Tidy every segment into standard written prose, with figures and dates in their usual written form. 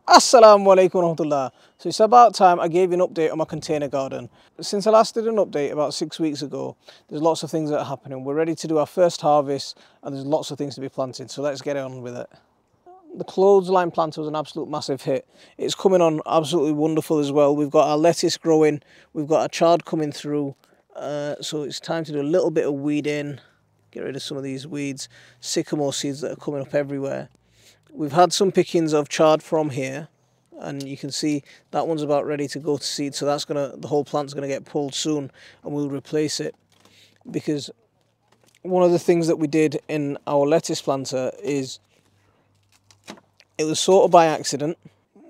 Assalamu alaikum warahmatullah. So it's about time I gave you an update on my container garden. Since I last did an update about 6 weeks ago, there's lots of things that are happening. We're ready to do our first harvest and there's lots of things to be planted, so let's get on with it. The clothesline planter was an absolute massive hit. It's coming on absolutely wonderful as well. We've got our lettuce growing, we've got our chard coming through, so it's time to do a little bit of weeding, get rid of some of these weeds, sycamore seeds that are coming up everywhere. We've had some pickings of chard from here, and you can see that one's about ready to go to seed, so the whole plant's gonna get pulled soon, and we'll replace it. Because one of the things that we did in our lettuce planter is it was sort of by accident.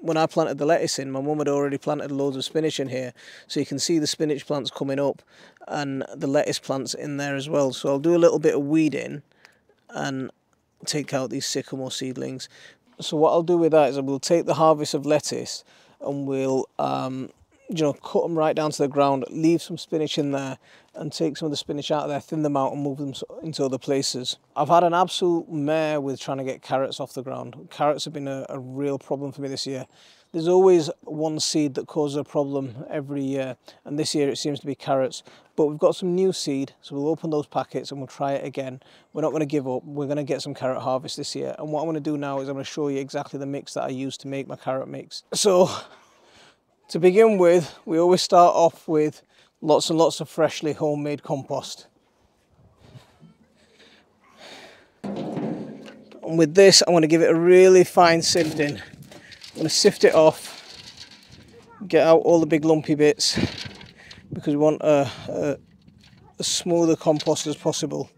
When I planted the lettuce in, my mum had already planted loads of spinach in here, so you can see the spinach plants coming up and the lettuce plants in there as well. So I'll do a little bit of weeding and take out these sycamore seedlings. So what I'll do with that is I will take the harvest of lettuce and we'll cut them right down to the ground, leave some spinach in there and take some of the spinach out of there, thin them out and move them into other places. I've had an absolute mare with trying to get carrots off the ground. Carrots have been a real problem for me this year. There's always one seed that causes a problem every year, and this year it seems to be carrots. But we've got some new seed, so we'll open those packets and we'll try it again. We're not going to give up. We're going to get some carrot harvest this year. And what I'm going to do now is I'm going to show you exactly the mix that I use to make my carrot mix. So to begin with, we always start off with lots and lots of freshly homemade compost. And with this, I'm going to give it a really fine sifting. I'm going to sift it off, get out all the big lumpy bits, because we want a smoother compost as possible.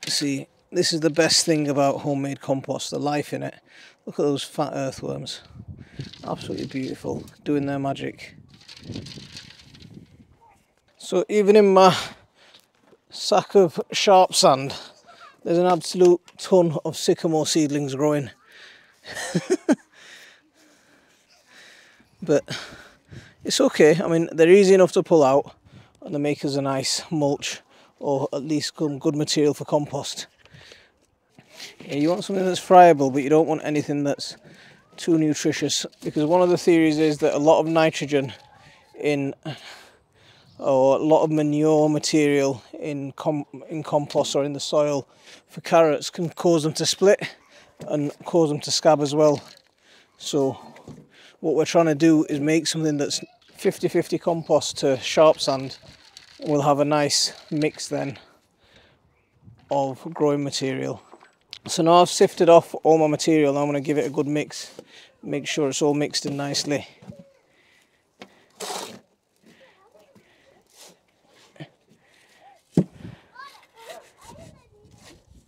See, this is the best thing about homemade compost, the life in it. Look at those fat earthworms. Absolutely beautiful, doing their magic. So even in my sack of sharp sand, there's an absolute ton of sycamore seedlings growing. But it's okay. I mean, they're easy enough to pull out and they make us a nice mulch, or at least some good material for compost. Yeah, you want something that's friable, but you don't want anything that's too nutritious, because one of the theories is that a lot of nitrogen or a lot of manure material in compost or in the soil for carrots can cause them to split and cause them to scab as well. So what we're trying to do is make something that's 50-50 compost to sharp sand. We'll have a nice mix then of growing material. So now I've sifted off all my material, now I'm going to give it a good mix, make sure it's all mixed in nicely.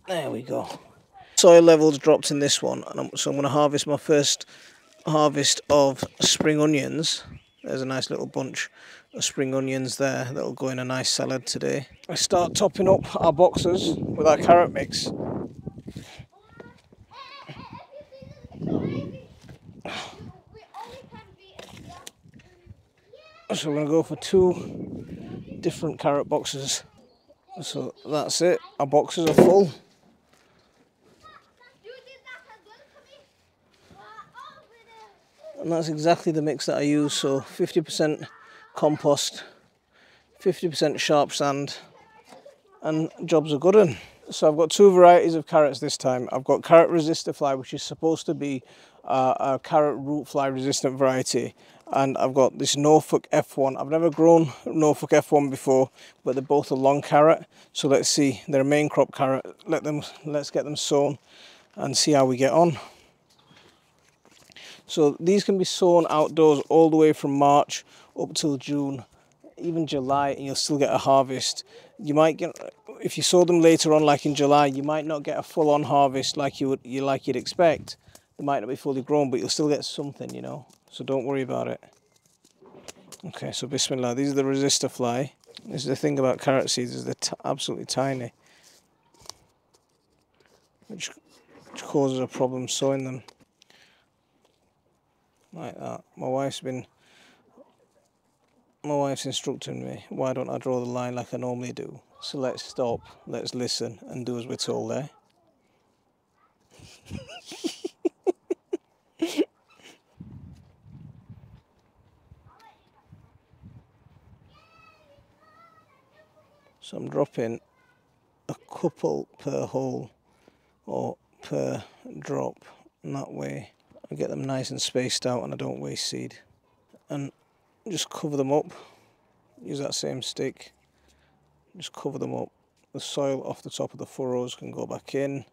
There we go. Soil levels dropped in this one, and so I'm going to harvest my first harvest of spring onions. There's a nice little bunch of spring onions there that'll go in a nice salad today. I start topping up our boxes with our carrot mix. So we're going to go for 2 different carrot boxes. So that's it, our boxes are full. And that's exactly the mix that I use, so 50% compost, 50% sharp sand, and jobs are good un. So I've got 2 varieties of carrots this time. I've got carrot resistor fly, which is supposed to be a carrot root fly resistant variety, and I've got this Norfolk F1. I've never grown Norfolk F1 before, but they're both a long carrot. So let's see, they're a main crop carrot. Let's get them sown and see how we get on. So these can be sown outdoors all the way from March up till June, even July, and you'll still get a harvest. You might get, if you sow them later on, like in July, you might not get a full-on harvest like you'd expect. They might not be fully grown, but you'll still get something, you know. So don't worry about it. Okay, so Bismillah. These are the resistor fly. This is the thing about carrot seeds, is they're absolutely tiny, which causes a problem sowing them. Like that. My wife's instructing me, why don't I draw the line like I normally do? So let's stop, let's listen and do as we're told there. So I'm dropping a couple per hole or per drop, and that way I get them nice and spaced out and I don't waste seed. And just cover them up, use that same stick, just cover them up. The soil off the top of the furrows can go back in.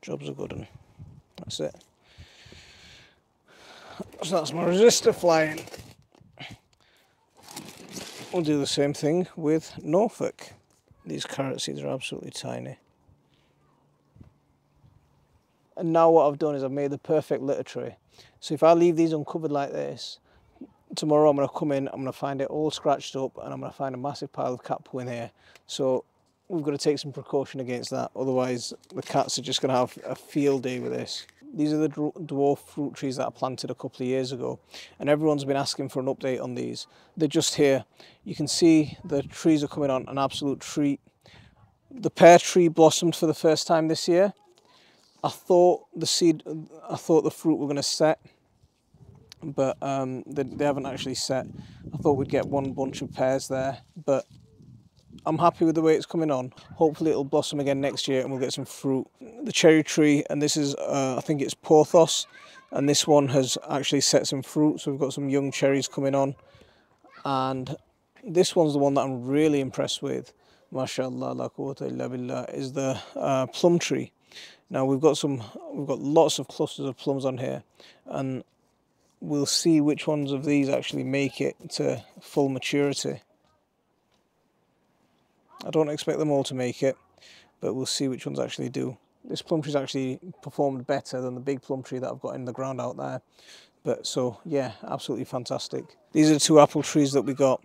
Jobs are good, and that's it. So that's my resistor flying. We'll do the same thing with Norfolk. These carrot seeds are absolutely tiny. And now what I've done is I've made the perfect litter tray. So if I leave these uncovered like this, tomorrow I'm going to come in, I'm going to find it all scratched up, and I'm going to find a massive pile of cat poo in here. So we've got to take some precaution against that, otherwise the cats are just going to have a field day with this. These are the dwarf fruit trees that I planted a couple of years ago, and everyone's been asking for an update on these. They're just here. You can see the trees are coming on an absolute treat. The pear tree blossomed for the first time this year. I thought the fruit were going to set, but they haven't actually set. I thought we'd get one bunch of pears there, but I'm happy with the way it's coming on. Hopefully it'll blossom again next year and we'll get some fruit. The cherry tree, and this is, I think it's Porthos, and this one has actually set some fruit, so we've got some young cherries coming on. And this one's the one that I'm really impressed with, mashallah, la quwwata illa billah, is the plum tree. Now we've got lots of clusters of plums on here, and we'll see which ones of these actually make it to full maturity. I don't expect them all to make it, but we'll see which ones actually do. This plum tree's actually performed better than the big plum tree that I've got in the ground out there. But so, yeah, absolutely fantastic. These are the two apple trees that we got.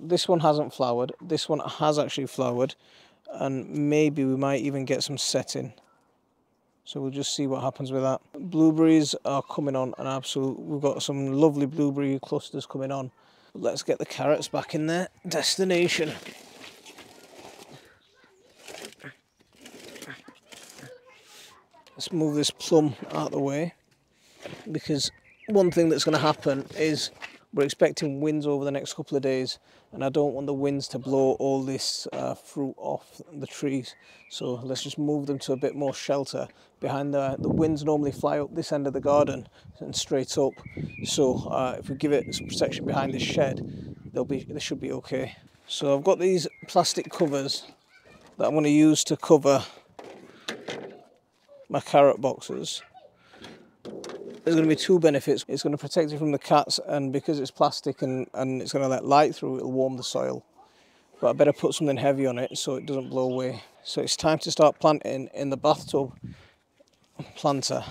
This one hasn't flowered. This one has actually flowered, and maybe we might even get some setting. So we'll just see what happens with that. Blueberries are coming on an absolute... We've got some lovely blueberry clusters coming on. Let's get the carrots back in their destination. Let's move this plum out of the way, because one thing that's going to happen is we're expecting winds over the next couple of days, and I don't want the winds to blow all this fruit off the trees. So let's just move them to a bit more shelter behind the winds. Normally fly up this end of the garden and straight up, so if we give it some protection behind this shed, they should be okay. So I've got these plastic covers that I'm going to use to cover my carrot boxes. There's going to be two benefits. It's going to protect it from the cats, and because it's plastic and it's going to let light through, it'll warm the soil. But I better put something heavy on it so it doesn't blow away. So it's time to start planting in the bathtub planter.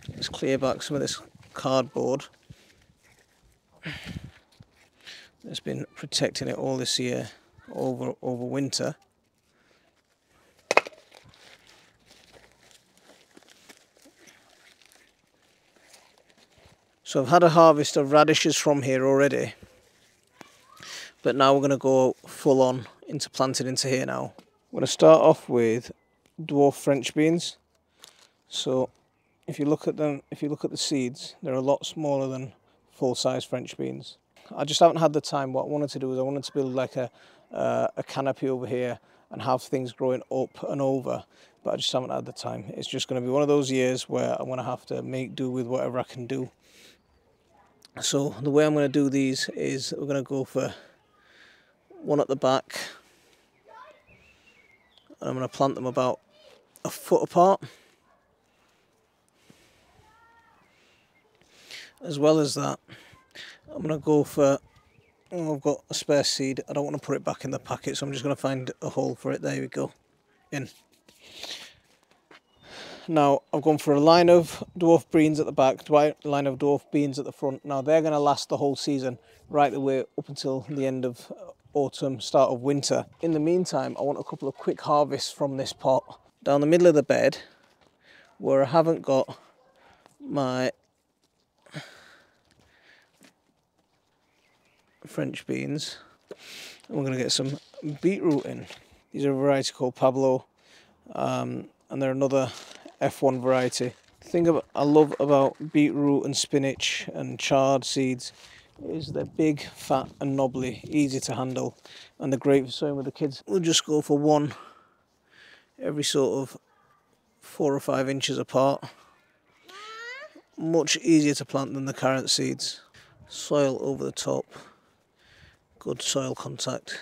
Let's clear back some of this cardboard. It's been protecting it all this year over winter. So I've had a harvest of radishes from here already, but now we're going to go full on into planting into here now. I'm going to start off with dwarf French beans. So if you look at them, if you look at the seeds, they're a lot smaller than full-size French beans. I just haven't had the time. What I wanted to do is I wanted to build like a canopy over here and have things growing up and over, but I just haven't had the time. It's just going to be one of those years where I'm going to have to make do with whatever I can do. So the way I'm going to do these is we're going to go for one at the back, and I'm going to plant them about a foot apart. As well as that, I'm going to go for, I've got a spare seed, I don't want to put it back in the packet, so I'm just going to find a hole for it. There we go, in. Now I've gone for a line of dwarf beans at the back, a line of dwarf beans at the front. Now they're going to last the whole season, right the way up until the end of autumn, start of winter. In the meantime, I want a couple of quick harvests from this pot. Down the middle of the bed, where I haven't got my French beans, and we're going to get some beetroot in. These are a variety called Pablo, and they're another F1 variety. The thing I love about beetroot and spinach and chard seeds is they're big, fat and knobbly, easy to handle, and they're great for sowing with the kids. We'll just go for one every sort of 4 or 5 inches apart. Much easier to plant than the carrot seeds. Soil over the top, good soil contact.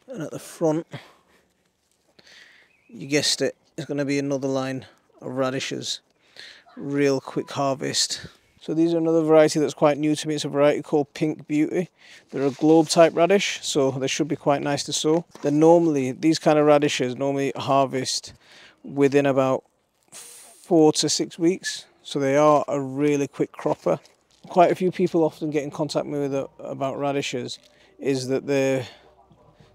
And at the front, you guessed it, it's going to be another line of radishes. Real quick harvest. So these are another variety that's quite new to me. It's a variety called Pink Beauty. They're a globe type radish, so they should be quite nice to sow. They're normally, these kind of radishes normally harvest within about 4 to 6 weeks. So they are a really quick cropper. Quite a few people often get in contact with me about radishes, is that they're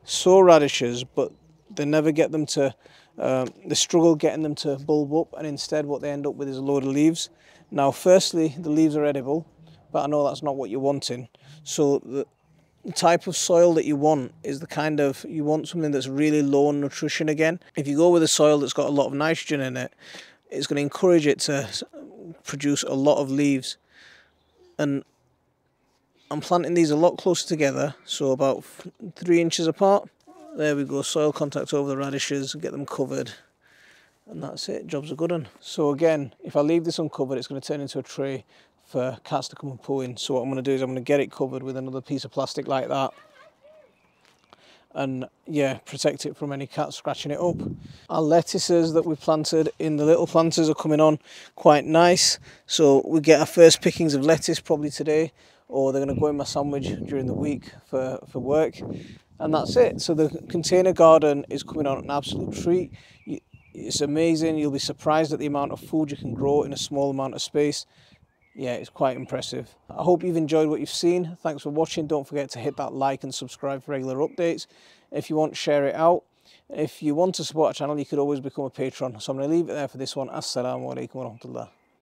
sow radishes, but they never get them to, they struggle getting them to bulb up, and instead what they end up with is a load of leaves. Now, firstly, the leaves are edible, but I know that's not what you're wanting. So the type of soil that you want is the kind of, you want something that's really low in nutrition again. If you go with a soil that's got a lot of nitrogen in it, it's going to encourage it to produce a lot of leaves. And I'm planting these a lot closer together, so about 3 inches apart. There we go, soil contact over the radishes, get them covered, and that's it, job's a good one. So again, if I leave this uncovered, it's going to turn into a tray for cats to come and poo in. So what I'm going to do is I'm going to get it covered with another piece of plastic like that, and yeah, protect it from any cats scratching it up. Our lettuces that we planted in the little planters are coming on quite nice, so we get our first pickings of lettuce probably today, or they're going to go in my sandwich during the week for work. And that's it. So the container garden is coming on an absolute treat. It's amazing. You'll be surprised at the amount of food you can grow in a small amount of space. Yeah, it's quite impressive. I hope you've enjoyed what you've seen. Thanks for watching. Don't forget to hit that like and subscribe for regular updates. If you want, share it out. If you want to support our channel, you could always become a patron. So I'm going to leave it there for this one. Assalamu alaikum wa rahmatullah.